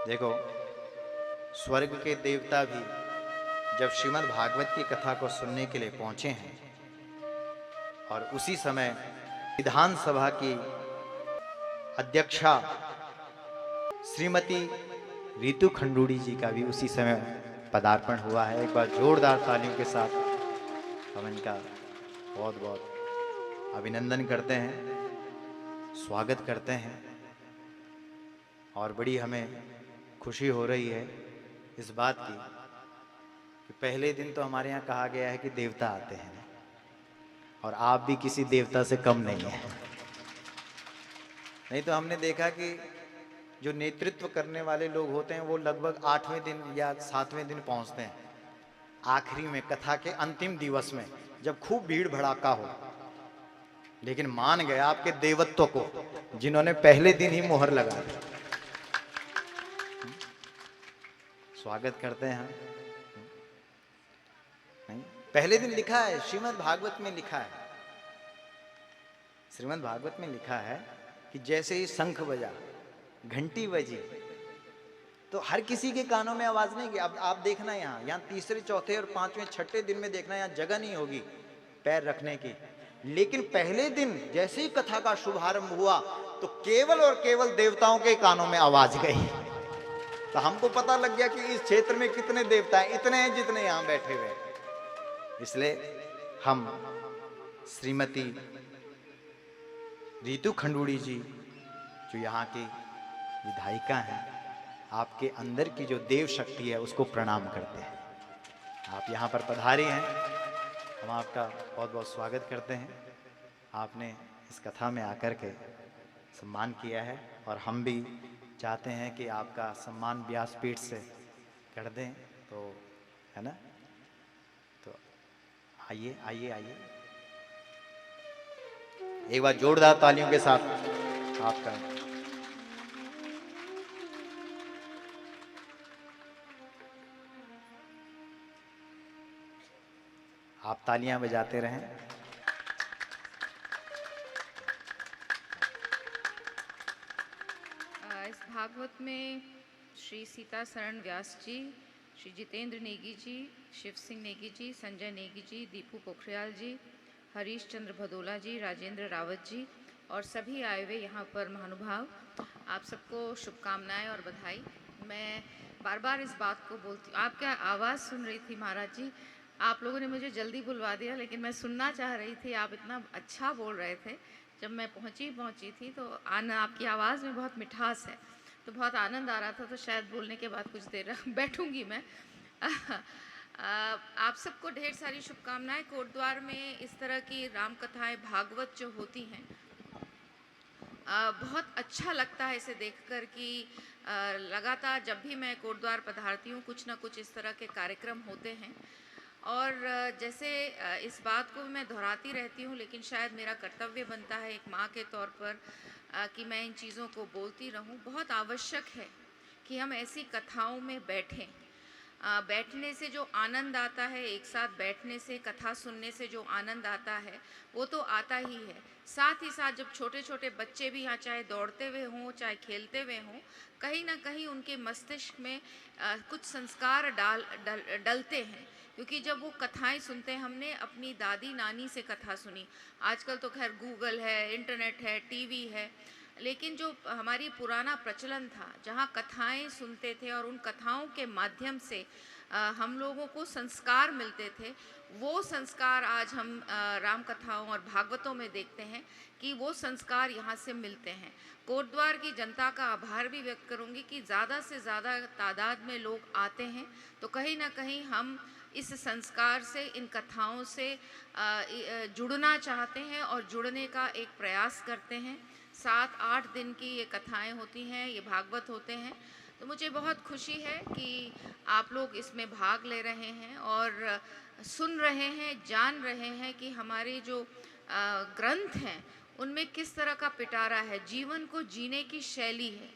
देखो, स्वर्ग के देवता भी जब श्रीमद् भागवत की कथा को सुनने के लिए पहुंचे हैं और उसी समय विधानसभा की अध्यक्षा श्रीमती रीतू खंडूड़ी जी का भी उसी समय पदार्पण हुआ है। एक बार जोरदार तालियों के साथ हम इनका बहुत बहुत अभिनंदन करते हैं, स्वागत करते हैं। और बड़ी हमें खुशी हो रही है इस बात की कि पहले दिन तो हमारे यहाँ कहा गया है कि देवता आते हैं और आप भी किसी देवता से कम नहीं है। नहीं तो हमने देखा कि जो नेतृत्व करने वाले लोग होते हैं वो लगभग 8वें दिन या 7वें दिन पहुंचते हैं, आखिरी में कथा के अंतिम दिवस में जब खूब भीड़ भड़ाका हो। लेकिन मान गया आपके देवत्व को जिन्होंने पहले दिन ही मोहर लगा दी। स्वागत करते हैं। नहीं, पहले दिन लिखा है, श्रीमद् भागवत में लिखा है, श्रीमद् भागवत में लिखा है कि जैसे ही शंख बजा, घंटी बजी, तो हर किसी के कानों में आवाज नहीं गई। अब आप देखना यहाँ तीसरे चौथे और पांचवें छठे दिन में देखना, यहाँ जगह नहीं होगी पैर रखने की। लेकिन पहले दिन जैसे ही कथा का शुभारंभ हुआ तो केवल और केवल देवताओं के कानों में आवाज गई। तो हमको पता लग गया कि इस क्षेत्र में कितने देवता हैं, इतने हैं जितने यहां बैठे हुए। इसलिए हम श्रीमती रीतू खंडूड़ी जी जो यहाँ की विधायिका हैं, आपके अंदर की जो देव शक्ति है उसको प्रणाम करते हैं। आप यहाँ पर पधारे हैं, हम आपका बहुत बहुत स्वागत करते हैं। आपने इस कथा में आकर के सम्मान किया है और हम भी चाहते हैं कि आपका सम्मान व्यासपीठ से कर दें, तो है ना। तो आइए आइए आइए, एक बार जोरदार तालियों के साथ आपका। आप तालियां बजाते रहें। इस भागवत में श्री सीता शरण व्यास जी, श्री जितेंद्र नेगी जी, शिव सिंह नेगी जी, संजय नेगी जी, दीपू पोखरियाल जी, हरीश चंद्र भदोला जी, राजेंद्र रावत जी और सभी आए हुए यहाँ पर महानुभाव, आप सबको शुभकामनाएं और बधाई। मैं बार बार इस बात को बोलती हूँ, आपका आवाज़ सुन रही थी महाराज जी, आप लोगों ने मुझे जल्दी बुलवा दिया लेकिन मैं सुनना चाह रही थी, आप इतना अच्छा बोल रहे थे। जब मैं पहुंची थी तो आपकी आवाज़ में बहुत मिठास है, तो बहुत आनंद आ रहा था। तो शायद बोलने के बाद कुछ देर बैठूंगी मैं। आप सबको ढेर सारी शुभकामनाएं। कोटद्वार में इस तरह की राम कथाएं भागवत जो होती हैं, बहुत अच्छा लगता है इसे देखकर कि लगातार जब भी मैं कोटद्वार पधारती हूँ कुछ ना कुछ इस तरह के कार्यक्रम होते हैं। और जैसे इस बात को मैं दोहराती रहती हूँ, लेकिन शायद मेरा कर्तव्य बनता है एक माँ के तौर पर कि मैं इन चीज़ों को बोलती रहूँ। बहुत आवश्यक है कि हम ऐसी कथाओं में बैठें। बैठने से जो आनंद आता है, एक साथ बैठने से, कथा सुनने से जो आनंद आता है वो तो आता ही है। साथ ही साथ जब छोटे छोटे बच्चे भी यहाँ चाहे दौड़ते हुए हों चाहे खेलते हुए हों, कहीं ना कहीं उनके मस्तिष्क में कुछ संस्कार डलते हैं। क्योंकि जब वो कथाएं सुनते हैं, हमने अपनी दादी नानी से कथा सुनी, आजकल तो खैर गूगल है, इंटरनेट है, टीवी है, लेकिन जो हमारी पुराना प्रचलन था जहाँ कथाएं सुनते थे और उन कथाओं के माध्यम से हम लोगों को संस्कार मिलते थे, वो संस्कार आज हम राम कथाओं और भागवतों में देखते हैं कि वो संस्कार यहाँ से मिलते हैं। कोटद्वार की जनता का आभार भी व्यक्त करूँगी कि ज़्यादा से ज़्यादा तादाद में लोग आते हैं, तो कहीं ना कहीं हम इस संस्कार से, इन कथाओं से जुड़ना चाहते हैं और जुड़ने का एक प्रयास करते हैं। 7-8 दिन की ये कथाएं होती हैं, ये भागवत होते हैं। तो मुझे बहुत खुशी है कि आप लोग इसमें भाग ले रहे हैं और सुन रहे हैं, जान रहे हैं कि हमारे जो ग्रंथ हैं उनमें किस तरह का पिटारा है, जीवन को जीने की शैली है।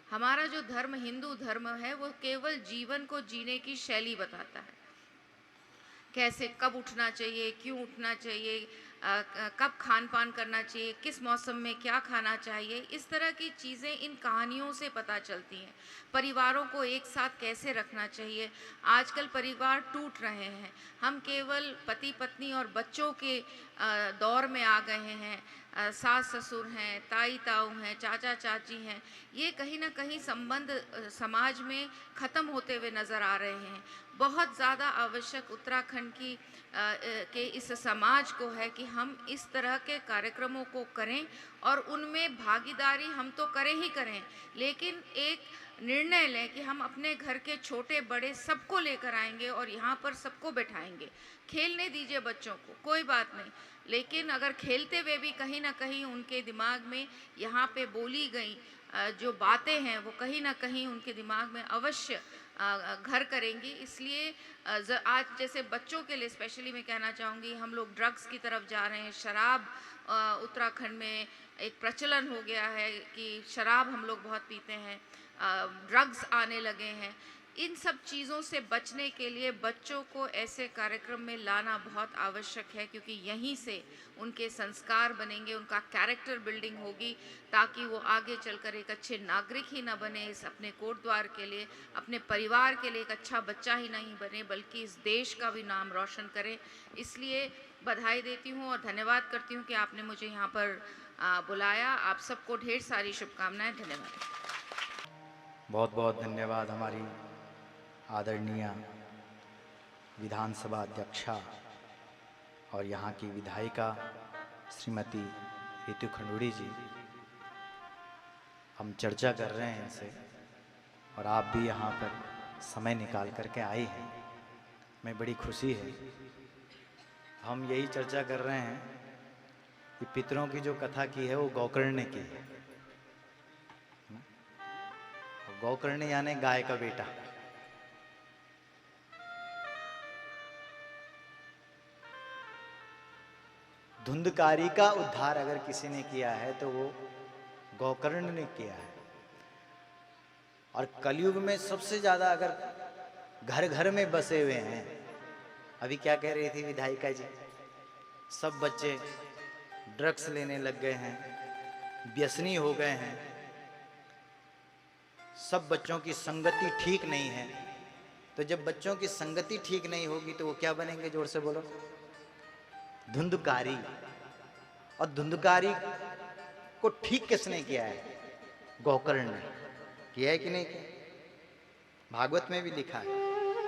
हमारा जो धर्म, हिंदू धर्म है, वो केवल जीवन को जीने की शैली बताता है, कैसे कब उठना चाहिए, क्यों उठना चाहिए, कब खान पान करना चाहिए, किस मौसम में क्या खाना चाहिए, इस तरह की चीज़ें इन कहानियों से पता चलती हैं। परिवारों को एक साथ कैसे रखना चाहिए। आजकल परिवार टूट रहे हैं, हम केवल पति पत्नी और बच्चों के दौर में आ गए हैं। सास ससुर हैं, ताई ताऊ हैं, चाचा चाची हैं, ये कहीं ना कहीं संबंध समाज में ख़त्म होते हुए नज़र आ रहे हैं। बहुत ज़्यादा आवश्यक उत्तराखंड की के इस समाज को है कि हम इस तरह के कार्यक्रमों को करें और उनमें भागीदारी हम तो करें ही करें, लेकिन एक निर्णय लें कि हम अपने घर के छोटे बड़े सबको लेकर आएंगे और यहाँ पर सबको बैठाएंगे। खेलने दीजिए बच्चों को, कोई बात नहीं, लेकिन अगर खेलते हुए भी कहीं ना कहीं उनके दिमाग में यहाँ पे बोली गई जो बातें हैं वो कहीं ना कहीं उनके दिमाग में अवश्य घर करेंगी। इसलिए आज जैसे बच्चों के लिए स्पेशली मैं कहना चाहूँगी, हम लोग ड्रग्स की तरफ जा रहे हैं। शराब उत्तराखंड में एक प्रचलन हो गया है कि शराब हम लोग बहुत पीते हैं, ड्रग्स आने लगे हैं। इन सब चीज़ों से बचने के लिए बच्चों को ऐसे कार्यक्रम में लाना बहुत आवश्यक है, क्योंकि यहीं से उनके संस्कार बनेंगे, उनका कैरेक्टर बिल्डिंग होगी, ताकि वो आगे चलकर एक अच्छे नागरिक ही न बने इस अपने कोटद्वार के लिए, अपने परिवार के लिए एक अच्छा बच्चा ही नहीं बने, बल्कि इस देश का भी नाम रोशन करें। इसलिए बधाई देती हूँ और धन्यवाद करती हूँ कि आपने मुझे यहाँ पर बुलाया। आप सबको ढेर सारी शुभकामनाएं। धन्यवाद। बहुत बहुत धन्यवाद हमारी आदरणीय विधानसभा अध्यक्षा और यहाँ की विधायिका श्रीमती रितु खंडूड़ी जी। हम चर्चा कर रहे हैं इनसे और आप भी यहाँ पर समय निकाल करके आई हैं, मैं बड़ी खुशी है। हम यही चर्चा कर रहे हैं कि पितरों की जो कथा की है वो गौकर्ण की है। गौकर्ण यानी गाय का बेटा। धुंधकारी का उद्धार अगर किसी ने किया है तो वो गौकर्ण ने किया है। और कलयुग में सबसे ज्यादा अगर घर घर में बसे हुए हैं, अभी क्या कह रही थी विधायिका जी, सब बच्चे ड्रग्स लेने लग गए हैं, व्यसनी हो गए हैं, सब बच्चों की संगति ठीक नहीं है। तो जब बच्चों की संगति ठीक नहीं होगी तो वो क्या बनेंगे, जोर से बोलो, धुंधकारी। और धुंधकारी को ठीक किसने किया है, गौकर्ण ने किया है कि नहीं किया? भागवत में भी लिखा है,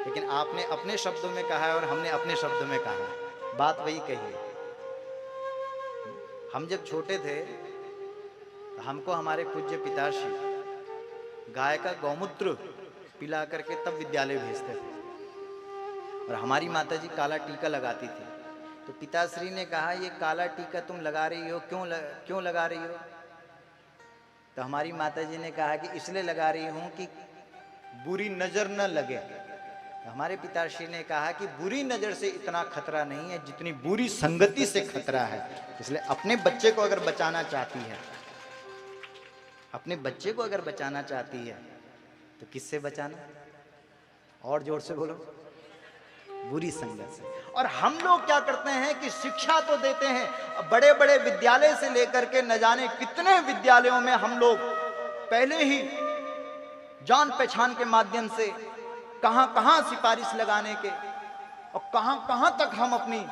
लेकिन आपने अपने शब्दों में कहा है और हमने अपने शब्दों में कहा है, बात वही कही है। हम जब छोटे थे तो हमको हमारे पूज्य पिताश्री गाय का गौमूत्र पिला करके तब विद्यालय भेजते थे, और हमारी माताजी काला टीका लगाती थी। तो पिताश्री ने कहा, ये काला टीका तुम लगा रही हो, क्यों लगा रही हो? तो हमारी माताजी ने कहा कि इसलिए लगा रही हूँ कि बुरी नजर न लगे। तो हमारे पिताश्री ने कहा कि बुरी नजर से इतना खतरा नहीं है जितनी बुरी संगति से खतरा है। इसलिए अपने बच्चे को अगर बचाना चाहती है, अपने बच्चे को अगर बचाना चाहती है तो किससे बचाना? और जोर से बोलो, बुरी संगत से। और हम लोग क्या करते हैं कि शिक्षा तो देते हैं, बड़े बड़े विद्यालय से लेकर के न जाने कितने विद्यालयों में हम लोग पहले ही जान पहचान के माध्यम से कहां कहां सिफारिश लगाने के और कहां कहां तक हम अपनी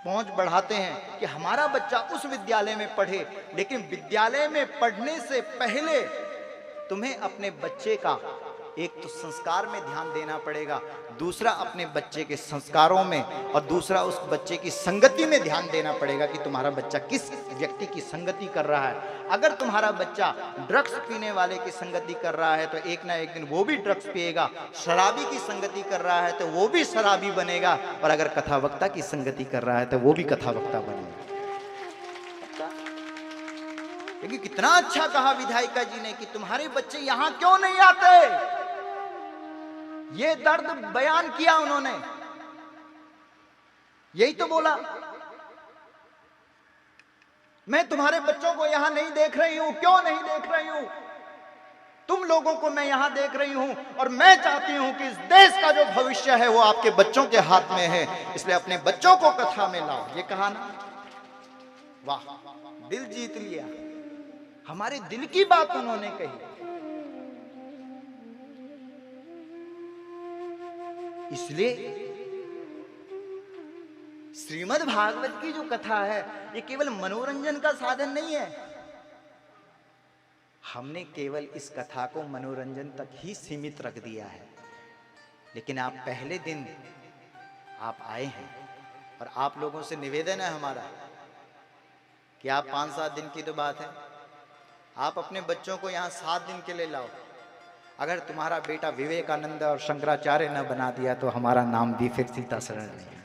पहुंच बढ़ाते हैं कि हमारा बच्चा उस विद्यालय में पढ़े। लेकिन विद्यालय में पढ़ने से पहले तुम्हें अपने बच्चे का एक तो संस्कार में ध्यान देना पड़ेगा, दूसरा अपने बच्चे के संस्कारों में, और दूसरा उस बच्चे की संगति में ध्यान देना पड़ेगा कि तुम्हारा बच्चा किस व्यक्ति की संगति कर रहा है। अगर तुम्हारा बच्चा ड्रग्स पीने वाले की संगति कर रहा है तो एक ना एक दिन वो भी ड्रग्स पिएगा, शराबी की संगति कर रहा है तो वो भी शराबी बनेगा, और अगर कथावक्ता की संगति कर रहा है तो वो भी कथावक्ता बनेगा। क्योंकि कितना अच्छा कहा विधायिका जी ने कि तुम्हारे बच्चे यहां क्यों नहीं आते, ये दर्द बयान किया उन्होंने, यही तो बोला, मैं तुम्हारे बच्चों को यहां नहीं देख रही हूं, क्यों नहीं देख रही हूं? तुम लोगों को मैं यहां देख रही हूं और मैं चाहती हूं कि इस देश का जो भविष्य है वो आपके बच्चों के हाथ में है, इसलिए अपने बच्चों को कथा में लाओ। ये कहा ना, वाह, दिल जीत लिया। हमारे दिल की बात उन्होंने कही। इसलिए श्रीमद् भागवत की जो कथा है ये केवल मनोरंजन का साधन नहीं है। हमने केवल इस कथा को मनोरंजन तक ही सीमित रख दिया है, लेकिन आप पहले दिन आप आए हैं और आप लोगों से निवेदन है हमारा कि आप 5-7 दिन की तो बात है, आप अपने बच्चों को यहाँ 7 दिन के लिए लाओ। अगर तुम्हारा बेटा विवेकानंद और शंकराचार्य न बना दिया तो हमारा नाम भी फिर सीता शरण नहीं है।